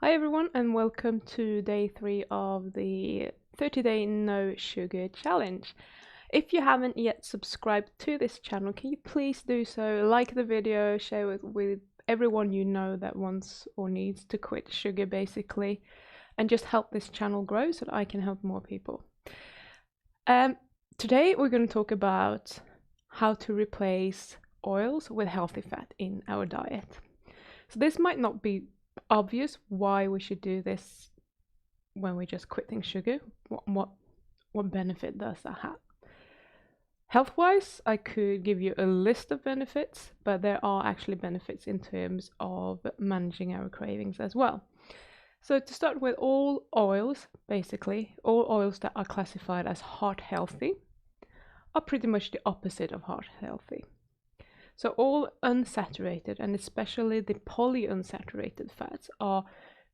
Hi everyone and welcome to day 3 of the 30-day no sugar challenge. If you haven't yet subscribed to this channel, can you please do so? Like the video, share it with everyone you know that wants or needs to quit sugar basically, and just help this channel grow so that I can help more people. Today we're going to talk about how to replace oils with healthy fat in our diet. So this might not be obvious why we should do this when we're just quitting sugar. What benefit does that have? Health-wise, I could give you a list of benefits, but there are actually benefits in terms of managing our cravings as well. So to start with, all oils, basically, all oils that are classified as heart healthy are pretty much the opposite of heart healthy. So all unsaturated, and especially the polyunsaturated fats, are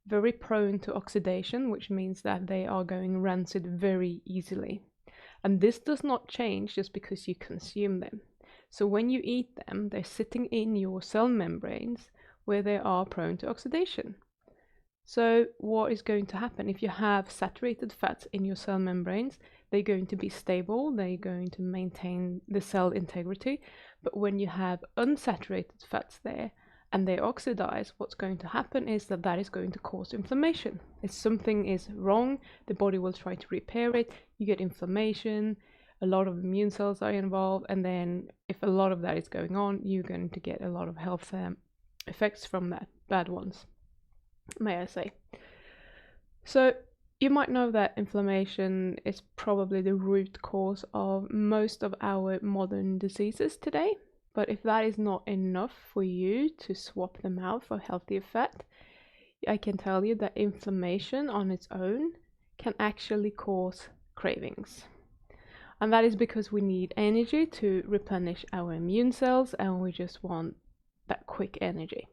very prone to oxidation, which means that they are going rancid very easily. And this does not change just because you consume them. So when you eat them, they're sitting in your cell membranes where they are prone to oxidation. So what is going to happen if you have saturated fats in your cell membranes? They're going to be stable, they're going to maintain the cell integrity. But when you have unsaturated fats there and they oxidize, what's going to happen is that is going to cause inflammation. If something is wrong, the body will try to repair it. You get inflammation, a lot of immune cells are involved, and then if a lot of that is going on, you're going to get a lot of health effects from that, bad ones, may I say. So you might know that inflammation is probably the root cause of most of our modern diseases today. But if that is not enough for you to swap them out for healthier fat, I can tell you that inflammation on its own can actually cause cravings. And that is because we need energy to replenish our immune cells, and we just want that quick energy.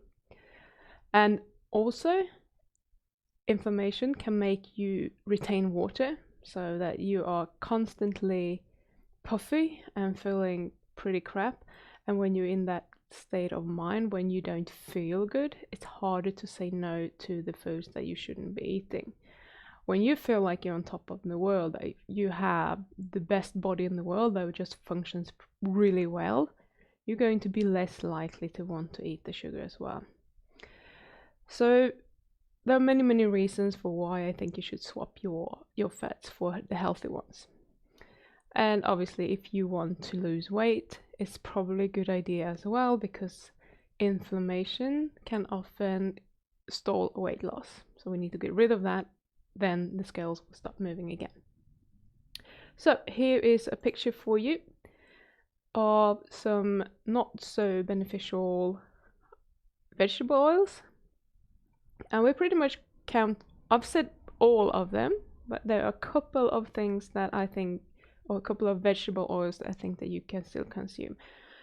And also, inflammation can make you retain water so that you are constantly puffy and feeling pretty crap. And when you're in that state of mind, when you don't feel good, it's harder to say no to the foods that you shouldn't be eating. When you feel like you're on top of the world, that you have the best body in the world that just functions really well, you're going to be less likely to want to eat the sugar as well. So there are many reasons for why I think you should swap your fats for the healthy ones. And obviously, if you want to lose weight, it's probably a good idea as well, because inflammation can often stall weight loss. So we need to get rid of that, then the scales will stop moving again. So here is a picture for you of some not so beneficial vegetable oils. And we pretty much I've said all of them, but there are a couple of things that I think, or a couple of vegetable oils that I think that you can still consume.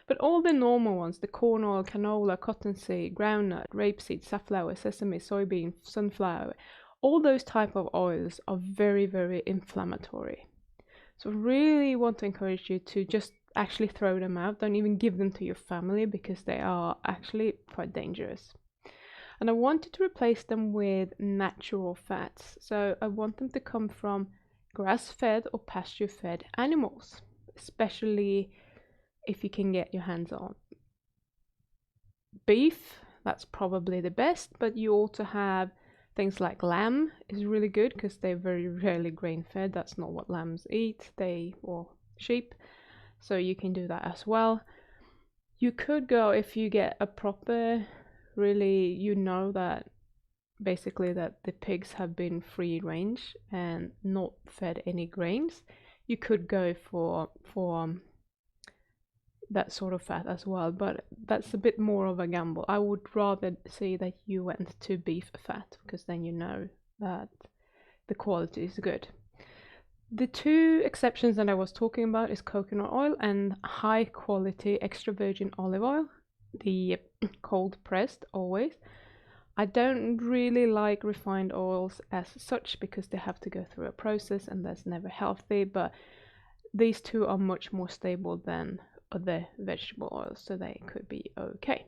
But all the normal ones, the corn oil, canola, cottonseed, groundnut, rapeseed, safflower, sesame, soybean, sunflower, all those type of oils are very inflammatory. So I really want to encourage you to just actually throw them out. Don't even give them to your family, because they are actually quite dangerous. And I wanted to replace them with natural fats. So I want them to come from grass-fed or pasture-fed animals, especially if you can get your hands on beef. That's probably the best, but you also have things like lamb is really good because they're very rarely grain-fed. That's not what lambs eat, or sheep. So you can do that as well. You could go, if you get a proper, really, that basically that the pigs have been free range and not fed any grains, you could go for that sort of fat as well, but that's a bit more of a gamble. I would rather see that you went to beef fat, because then you know that the quality is good. The two exceptions that I was talking about is coconut oil and high quality extra virgin olive oil, the cold pressed always. I don't really like refined oils as such, because they have to go through a process and that's never healthy, but these two are much more stable than other vegetable oils, so they could be okay.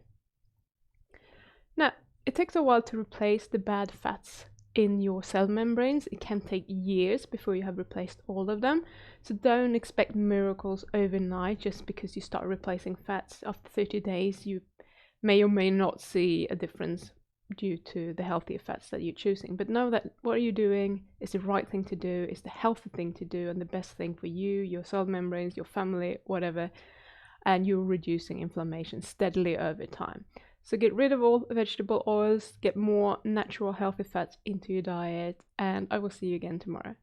Now, It takes a while to replace the bad fats in your cell membranes. It can take years before you have replaced all of them. So don't expect miracles overnight just because you start replacing fats. After 30 days, you may or may not see a difference due to the healthier fats that you're choosing. But know that what you're doing is the right thing to do, is the healthy thing to do, and the best thing for you, your cell membranes, your family, whatever. And you're reducing inflammation steadily over time. So get rid of all vegetable oils, get more natural healthy fats into your diet, and I will see you again tomorrow.